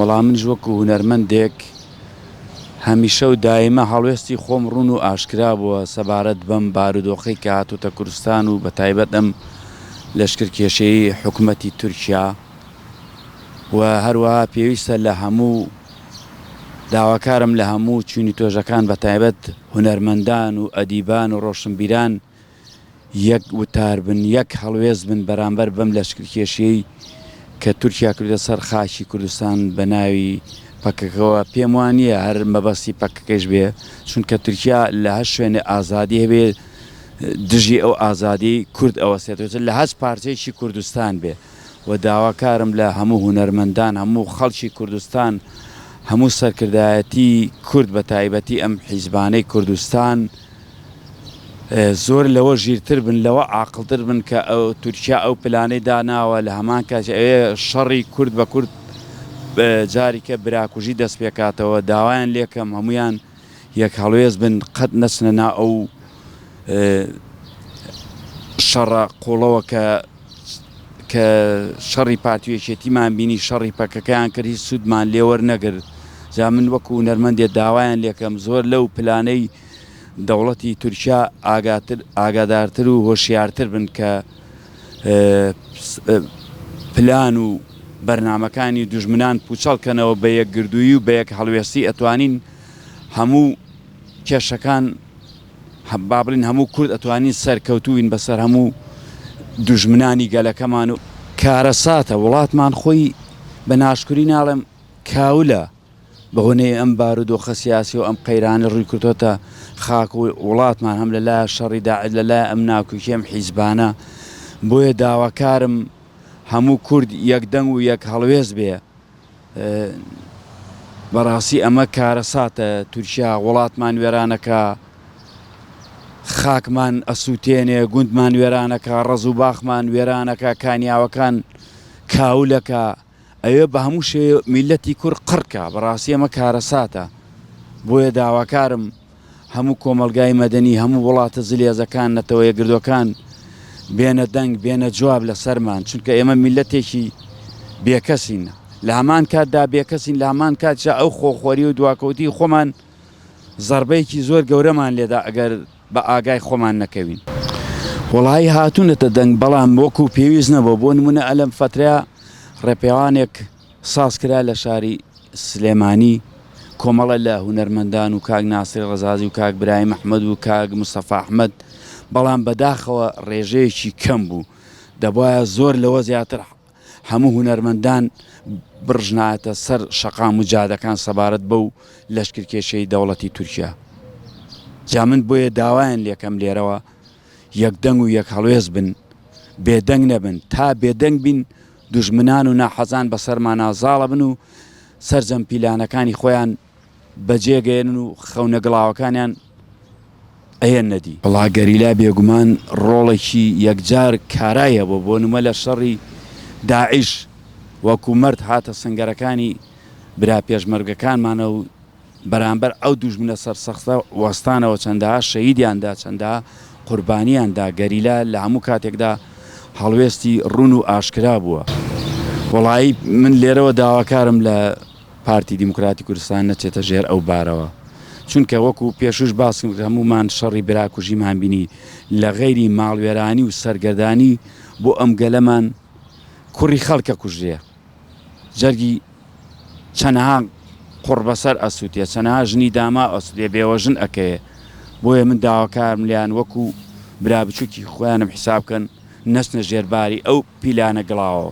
بەڵام منیش وەکو هونەرمەندێک هەمیشە و دایمە هەڵوێستی خۆم ڕوون و ئاشکرا بووە سەبارەت بەم بارودۆخەی کە هاتووتە کوردستان و بەتایبەت ئەم لەشکرکێشەی حکوومەتی تورکیا و هەروەها پێویستە لە هەموو داواکارم لە هەموو چوونی تۆژەکان بەتایبەت هونەرمەندان و ئەدیبان و ڕۆشنبیران یەک وتار بن یەک هەڵوێز بن بەرامبەر بەم لەشکرکێشەی کە تورکیا کردە سەر خاکی کوردستان بە ناوی پەکەکەوە. پێم وانە هەر مەبەستی پەکەکەش بێ، چونکە تورکیا لە هەر شوێنە ئازادی هەبێ دژی ئەو ئازادی کورد ئەوەسێتەوە لە هەست پارچەیەکی کوردستان بێ و داواکارم لە هەموو هونەرمەندان هەموو خەڵکی کوردستان هەموو سەرکردایەتی کورد بە تایبەتی ئەم حیزبانەی کوردستان زۆر لەوە ژیرتر بن لەوە عاقڵتر بن کە ئەو تورکیا ئەو پلانەی داناوە لە هەمان کات ئەوێ شەڕی کورد بە کورد جاریکە براکوژی دەست پێکاتەوە. داوایان لێکەم هەمویان یەک هەڵوێز بن قەت نەچنە ناو ئەو شەڕە قوڵەوە کە شەڕی پارتوێکێتیمان بینی شەڕی پەکەکەیان کرد هیچ سوودمان لێوەرنەگرت. جا من وەکو هونەرمەندێ داوایان لێکەم زۆر لەو پلانەی دەوڵەتی تورکیا ئاگادارتر و هۆشیارتر بن کە پلان و بەرنامەکانی دوژمنان پوچەڵکەنەوە بە یەکگردووی و بە یەک هەڵوێستی ئەتوانین هەموو کێشەکان با بڵین هەموو کورد ئەتوانین سەرکەوتوین بەسەر هەموو دوژمنانی گەلەکەمان و کارەساتە وڵاتمان خۆی بە ناشکری ناڵێم کاولە بەهۆنەی ئەم بارودۆخە سیاسی و ئەم قەیرانە ڕووی کردوتە خاک و وڵاتمان هەم لەلایە شەڕی داعش لەلایە ئەم ناکوکی ئەم حیزبانە. بۆیە داواکارم هەموو کورد یەکدەنگ و یەک هەڵوێز بێ. بەڕاستی ئەمە کارەساتە تورکیا وڵاتمان وێرانەکە خاکمان ئەسووتێنێ گوندمان وێرانەکە ڕەز و باخمان وێرانەکە کانیاوەکان کاولەکە ئەوێ بە هەموو شێ میلەتی کورد قڕکە. بەڕاستی ئەمە کارەساتە. بۆیە داواکارم هەموو کۆمەلگای مەدەنی هەموو وڵاتە زلێزەکان نەتەوە یەکگردوەکان بێنە دەنگ بێنە جواب لە سەرمان، چونکە ئێمە میلەتێکی بێکەسین لە هەمان کاتدا بێکەسین لە هەمان کاتشا ئەو خۆخۆری و دواکەوتی خۆمان زەربەیەکی زۆر گەورەمان لێدا ئەگەر بە ئاگای خۆمان نەکەوین. وڵایی هاتوونەتە دەنگ بەڵام وەکو پێویست نەبوو. بۆ نمونە ئەلەم فترەیە ڕێپێوانێک ساز کرا لە شاری سلێمانی کۆمەڵە لە هونەرمەندان و کاک ناسیر ڕەزازی و کاک برای مەحمەد و کاک مستەفا ئەحمەد، بەڵام بەداخەوە ڕێژەیەکی کەم بوو. دەبایە زۆر لەوە زیاتر هەموو هونەرمەندان بڕژنایەتە سەر شەقام و جادەکان سەبارەت بەو لەشکرکێشەی دەوڵەتی تورکیا. جا من بۆیە داوایان لێکەم لێرەوە یەکدەنگ و یەک هەڵوێز بن، بێدەنگ نەبن. تا بێدەنگ بین دوژمنان و ناحەزان بەسەرمان نازاڵە بن و سەرجەم پیلانەکانی خۆیان بەجێگەێنن و خەونە گڵاوەکانیان ئەیەن نەدی. بەڵا گەریلا بێگومان ڕۆڵێکی یەکجار کارایە بۆ نمە لە شەڕی داعش وەکو مرد هاتە سنگەرەکانی برا پێشمەرگەکانمانە و بەرامبەر ئەو دوژمنە سەرسەختە وەستانەوە چەندەها شەهیدیاندا چەندەها قوربانیاندا. گەریلا لە هەموو کاتێکدا هەڵوێستی ڕوون و ئاشکرا بووە. وڵایی من لێرەوە داواکارم لە پارتی دیموکراتی کوردستان نەچێتە ژێر ئەو بارەوە، چونکە وەکو پێشوش باسم هەمومان شەڕی براکوژیمان بینی لە غەیری ماڵوێرانی و سەرگەردانی بۆ ئەم گەلەمان کوڕی خەڵکە کوژرێ، جەرگی چەندەها قوڕ بەسەر ئەسووتێ، چەندەها ژنی داما ئەسووتێ بێوەژن ئەکەیە. بۆیە من داواکارم لیان وەکو برا بچووکی خۆیانم حیسابکەن نەچنە ژێرباری ئەو پیلانە گڵاوەوە.